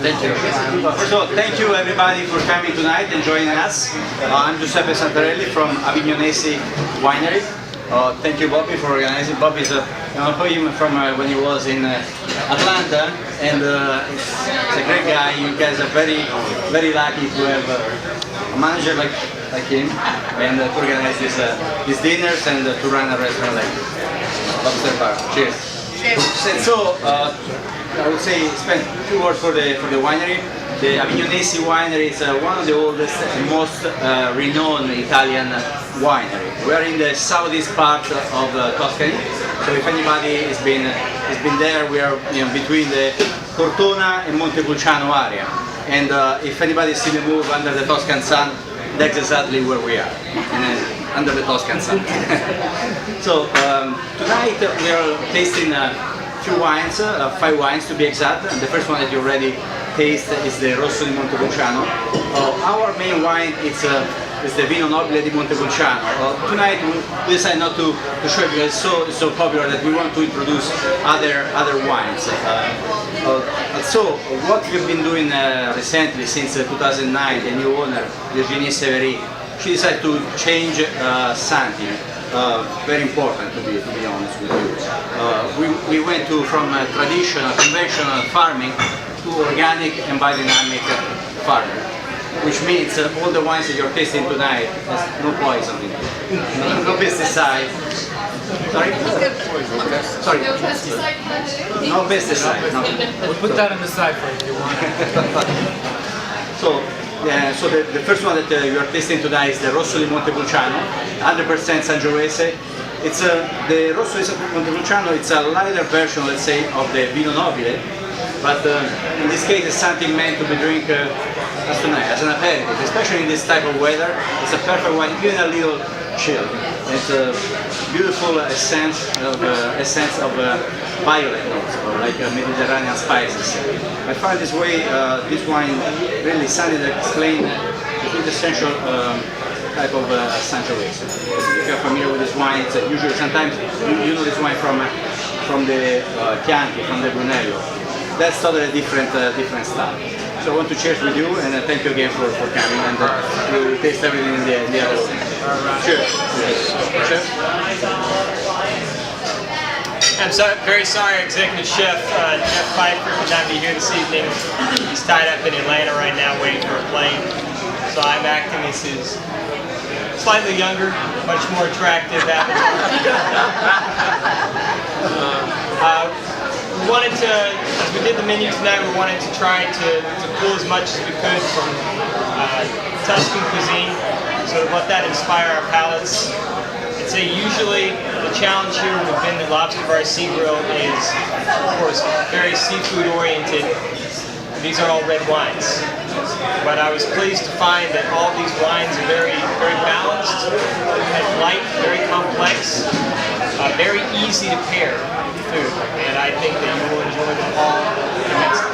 Thank you. First of all, thank you everybody for coming tonight and joining us. I'm Giuseppe Santarelli from Avignonesi Winery. Thank you, Bobby, for organizing. Bobby is I know him from when he was in Atlanta, and he's a great guy. You guys are very, very lucky to have a manager like him, and to organize these dinners and to run a restaurant like Lobster Bar. Cheers. And so I would say spend a few words for the winery. The Avignonesi winery is one of the oldest and most renowned Italian winery. We are in the southeast part of Tuscany, so if anybody has been there, we are between the Cortona and Montepulciano area. And if anybody's seen the move under the Tuscan sun, that's exactly where we are, under the Tuscan sun. So tonight we are tasting few wines, 5 wines to be exact. And the first one that you already taste is the Rosso di Montepulciano. Our main wine is the Vino Nobile di Montepulciano. Tonight we decided not to show it because it's so popular that we want to introduce other wines. So what we've been doing recently, since 2009, the new owner, Virginie Severi, she decided to change something. Very important, to be honest with you. We went from traditional, conventional farming to organic and biodynamic farming, which means all the wines that you're tasting tonight has no poison in it, no pesticide. Sorry? Sorry. No pesticide. No. We'll put that on the side for you if you want. So the first one that you are tasting today is the Rosso di Montepulciano, 100% Sangiovese. It's the Rosso di Montepulciano. It's a lighter version, let's say, of the Vino Nobile, but in this case, it's something meant to be drink as tonight, as an aperitif, especially in this type of weather. It's a perfect wine, even a little chill. It's a beautiful essence of violet notes, or like Mediterranean spices. I find this way, this wine really sounded to explain the quintessential type of Sangiovese. If you're familiar with this wine, it's usually sometimes you know this wine from the Chianti, from the Brunello. That's totally different style. So I want to cheers with you, and thank you again for coming, and we'll taste everything in the other room. Cheers. Cheers. I'm very sorry, Executive Chef Jeff Pfeiffer could not be here this evening. He's tied up in Atlanta right now waiting for a plane. So I'm acting as his slightly younger, much more attractive we wanted to, as we did the menu tonight, we wanted to try to pull as much as we could from Tuscan cuisine, so to let that inspire our palates. I'd say usually the challenge here would have been the Lobster Bar Sea Grill is, of course, very seafood oriented. These are all red wines. But I was pleased to find that all these wines are very, very balanced, and light, very complex, very easy to pair with food. And I think that you will enjoy them all immensely.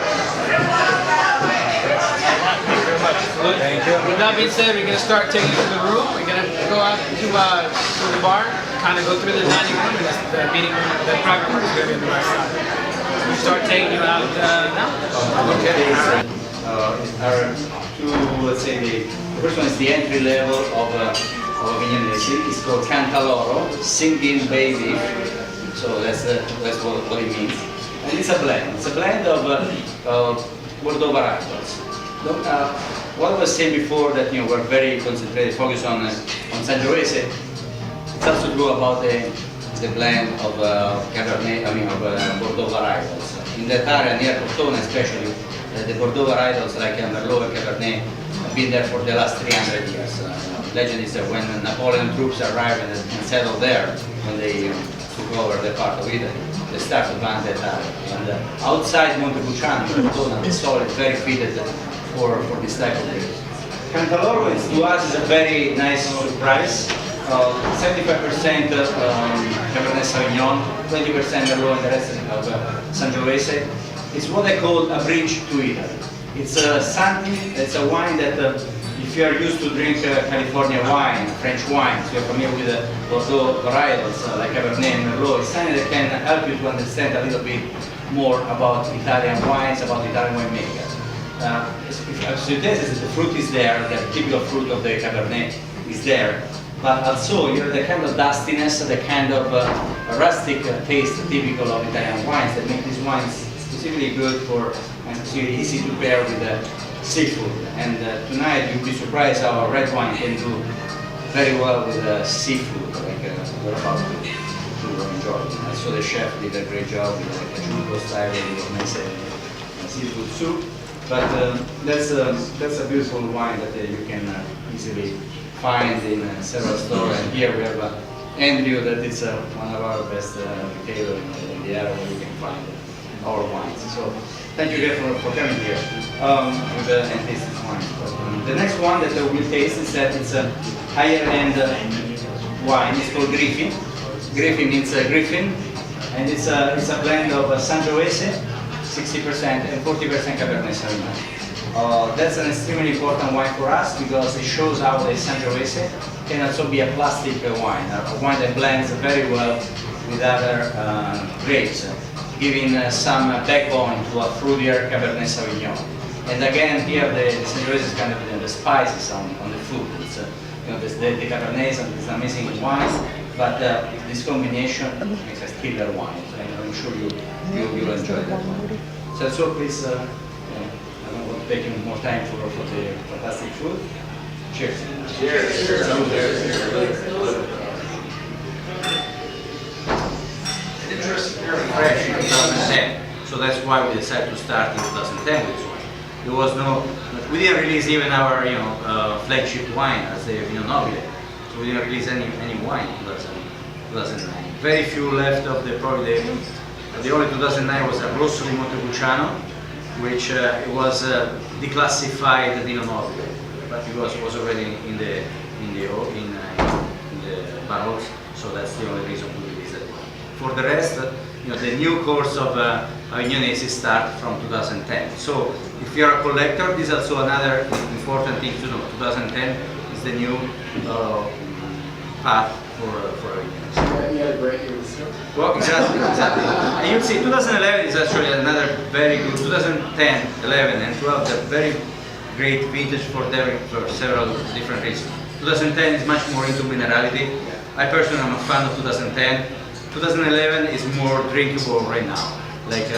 Thank you very much. Thank you. With that being said, we're going to start taking you to the room. We're going to go out to the bar, kind of go through the dining room, and the meeting room, the private room is going to be on the right side. We start taking you out now. Okay. Are two, let's say, the first one is the entry level of Avignonesi. It's called Cantaloro, Singing Baby. So that's what it means. And it's a blend. It's a blend of Bordeaux varietals. What I was saying before, that we're very concentrated, focused on Sangiovese. It's also true about the blend of Cabernet, of Bordeaux varietals. In that area near Cortona, especially, the Bordeaux varietals like Merlot and Cabernet have been there for the last 300 years. Legend is that when Napoleon troops arrived and settled there, when they took over the part of Italy, they started to ban that area. And outside Montepulciano, Cortona, the soil is very fitted for this type of grape. Cantaloro to us is a very nice surprise. 75% Cabernet Sauvignon, 20% Merlot, and the rest of Sangiovese. It's what I call a bridge to Italy. It's a wine that if you are used to drink California wine, French wine, so you're familiar with the Bordeaux varietals like Cabernet and Merlot, it's something that can help you to understand a little bit more about Italian wines, about Italian winemakers. as you taste, the fruit is there, the typical fruit of the Cabernet is there, but also the kind of dustiness, the kind of rustic taste typical of Italian wines that make these wines specifically good for and easy to pair with seafood. And tonight you'll be surprised how a red wine can do very well with seafood, like we're about to enjoy. So the chef did a great job with a caciucco style of nice seafood soup. But that's a beautiful wine that you can easily find in several stores. And here we have Andrew, that is one of our best retailers in the area where you can find our wines. So thank you again for coming here and taste this wine. But, the next one that we'll taste is that it's a higher end wine. It's called Griffin. Griffin means Griffin, and it's a blend of Sangiovese, 60% and 40% Cabernet Sauvignon. That's an extremely important wine for us because it shows how the Sangiovese can also be a plastic wine, a wine that blends very well with other grapes, giving some backbone to a fruitier Cabernet Sauvignon. And again, here the Sangiovese is kind of the spices on the food. It's the Cabernet and these amazing wines, but this combination makes a killer wine. And I'm sure you'll enjoy that one. So please, I don't want to take you more time for the fantastic food. Cheers. Cheers. Interesting, very fresh in 2010. So that's why we decided to start in 2010 with this one. There was we didn't release even our flagship wine as the Vino Nobile. So we didn't release any wine in 2009. Very few left of the only 2009 was a Rosso di Montepulciano, which it was declassified Vino Nobile, but it was already in the barrels. So that's the only reason we released it. For the rest, the new course of Avignonesi start from 2010. So if you're a collector, this is also another important thing to know. 2010 is the new path for Avignonesi. You had a great year with Silk. Well, exactly. And you'll see 2011 is actually another very good, 2010, 11 and 12, they're very great vintage for several different reasons. 2010 is much more into minerality. I personally am a fan of 2010. 2011 is more drinkable right now. Like,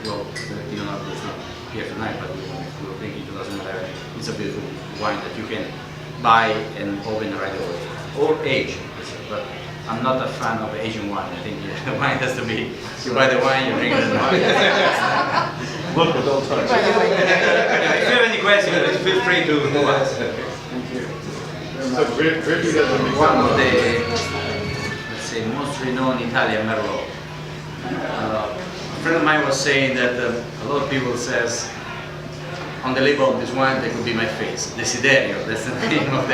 well, it's not here tonight, but if you're drinking 2011, it's a beautiful wine that you can buy and open right away. Or age, but I'm not a fan of Asian wine. I think the wine has to be, you buy the wine, you drink it. Look, but don't touch. If you have any questions, please feel free to ask. Thank you. So Griffey doesn't make One of the, let's say, most renowned Italian Merlot. A friend of mine was saying that a lot of people says on the label of this wine there could be my face. Desiderio, that's the name of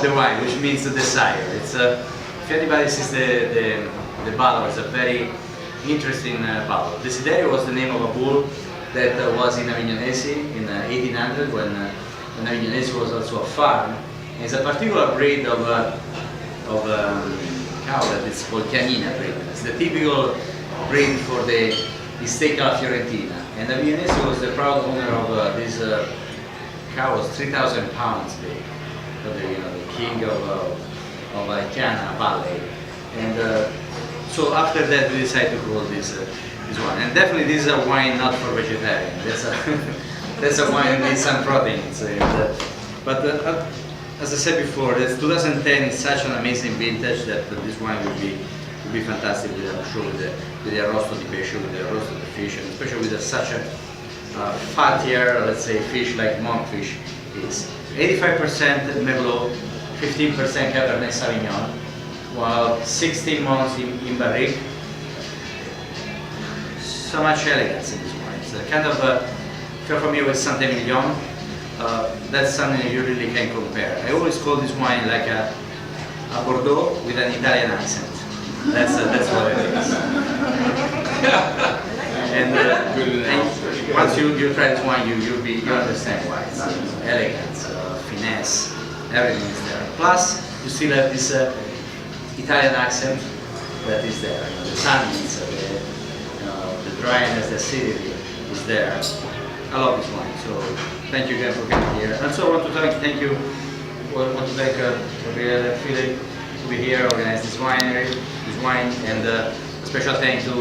the wine, which means the desire. It's if anybody sees the bottle, it's a very interesting bottle. Desiderio was the name of a bull that was in Avignonesi in 1800 when Avignonesi was also a farm. It's a particular breed of cow that is called Chianina breed. It's the typical breed for the Steak Fiorentina. And Avignonesi was the proud owner of this cow, was 3,000 pounds big. The king of Chiana Valley. And so after that we decided to call this one. And definitely this is a wine not for vegetarian. That's a wine that needs some proteins. But as I said before, 2010 is such an amazing vintage that this wine will be fantastic with, I'm sure, with the arrosto di pesce, with the roasted fish, and especially with such a fattier, let's say, fish like monkfish is. 85% Merlot, 15% Cabernet Sauvignon, while 16 months in barrique. So much elegance in this wine. It's a kind of, if you're familiar with Saint-Emilion, that's something you really can compare. I always call this wine like a Bordeaux with an Italian accent. That's what it is. And once you try this wine, you understand why. It's elegance, finesse, everything is there. Plus, you still have this Italian accent that is there. The tannins, the dryness, the acidity. there. I love this wine, so thank you again for being here. And so I want to thank Gabriele and Philip to be here, organize this wine, and a special thank to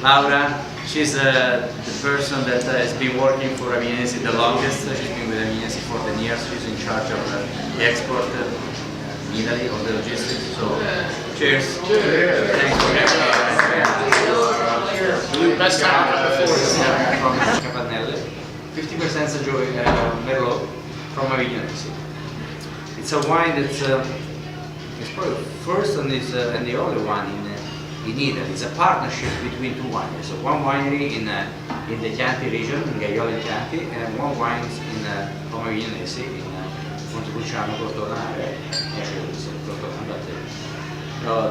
Laura. She's the person that has been working for Avignonesi the longest. She's been with Avignonesi for 10 years. She's in charge of the export in Italy, of the logistics. So, cheers. Cheers. Thanks for having us. Best time before. From Capannelle, 50% Sangiovese Merlot from Avignonesi. It's a wine that's it's probably the first and the only one in Italy. It's a partnership between two wineries. So one winery in the Chianti region, in Gaiolo and Chianti, and one wine in Avignonesi in Montepulciano, Cortonare.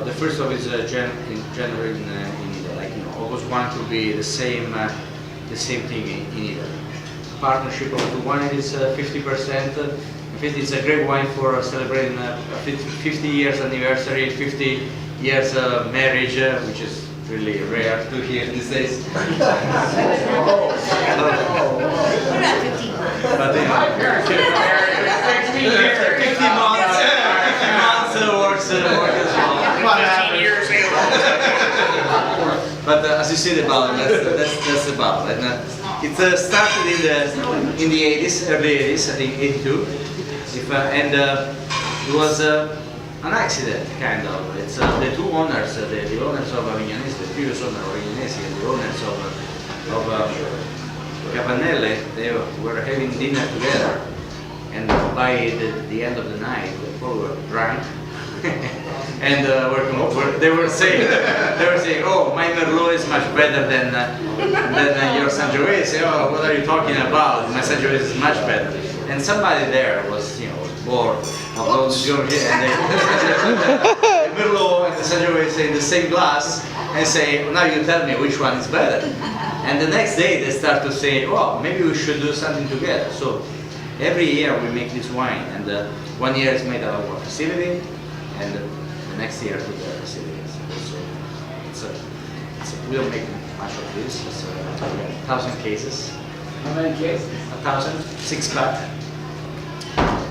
The first of it is January in Italy. Like, August 1 to be the same thing in Italy. Partnership of two wineries, 50%. It's a great wine for celebrating 50 years anniversary, 50 years marriage, which is really rare to hear these days. But My parents get married. 50 months works as well. 15 years ago. But as you see the bottle, that's the bottle. And it started in the 80s, early 80s, I think 82. And it was an accident, kind of. It's the two owners, the owners of Avignonesi, the previous owner of Avignonesi, and the owners of Capannelle, they were having dinner together, and by the end of the night, they were drunk, and they were saying, "Oh, my Merlot is much better than your Sangiovese. Oh, what are you talking about? My Sangiovese is much better." And somebody there was, bored of those Sangiovese, and the Merlot and the Sangiovese in the same glass, and say, "Now you tell me which one is better." And the next day they start to say, "Oh, maybe we should do something together." So every year we make this wine, and 1 year is made out of our facility, and the next year to their facilities. So we don't make much of this. It's 1,000 cases. How many cases? 1,000, 6-pack.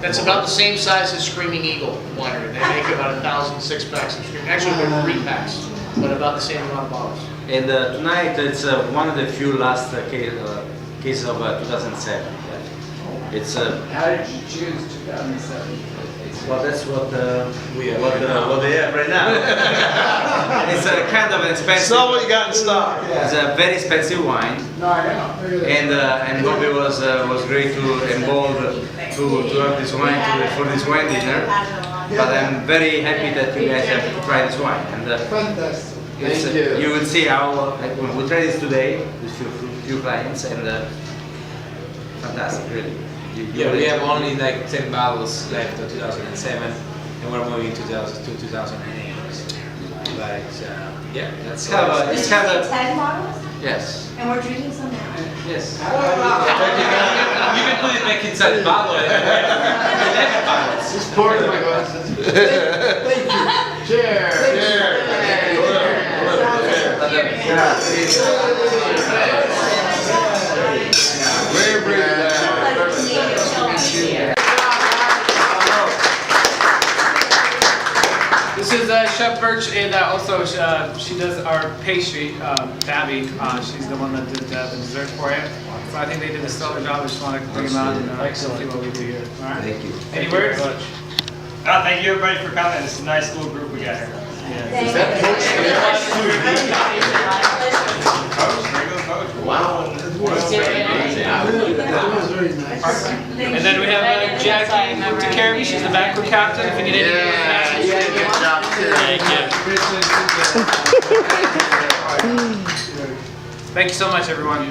That's about the same size as Screaming Eagle Winery. They make about 1,000 6-packs of Screaming. Actually, they're 3-packs, but about the same amount of bottles. And tonight it's one of the few last cases of 2007. It's How did you choose 2007? well, that's what they have right now. It's a kind of an expensive. So what you got in stock? It's a very expensive wine, No, I know. and Bobby was great to involve to have this wine for this wine dinner. But I'm very happy that you guys have to try this wine. And Fantastic. it's, you will see how we tried this today with few clients, and fantastic, really. Yeah, we have only like 10 bottles left of 2007, and we're moving to 2008. But yeah, that's It's kind of Did you say 10 bottles? yes, And we're drinking some now. yes. you can put it back inside the bottle. 11 bottles. Just pour it in my glasses. Thank you. Cheers. Very brave. This is Chef Birch, and also she does our pastry, Tabby. She's the one that did the dessert for you. So I think they did a stellar job. I just want to bring them out and see what we do here. All right. Thank you. Any words? Thank you everybody for coming. It's a nice little group we got here. Thank you. Regular coach. Wow. That was very nice. And then we have Jackie who took care of me. She's the back crew captain. If you need anything, Good job, too. thank you so much, everyone.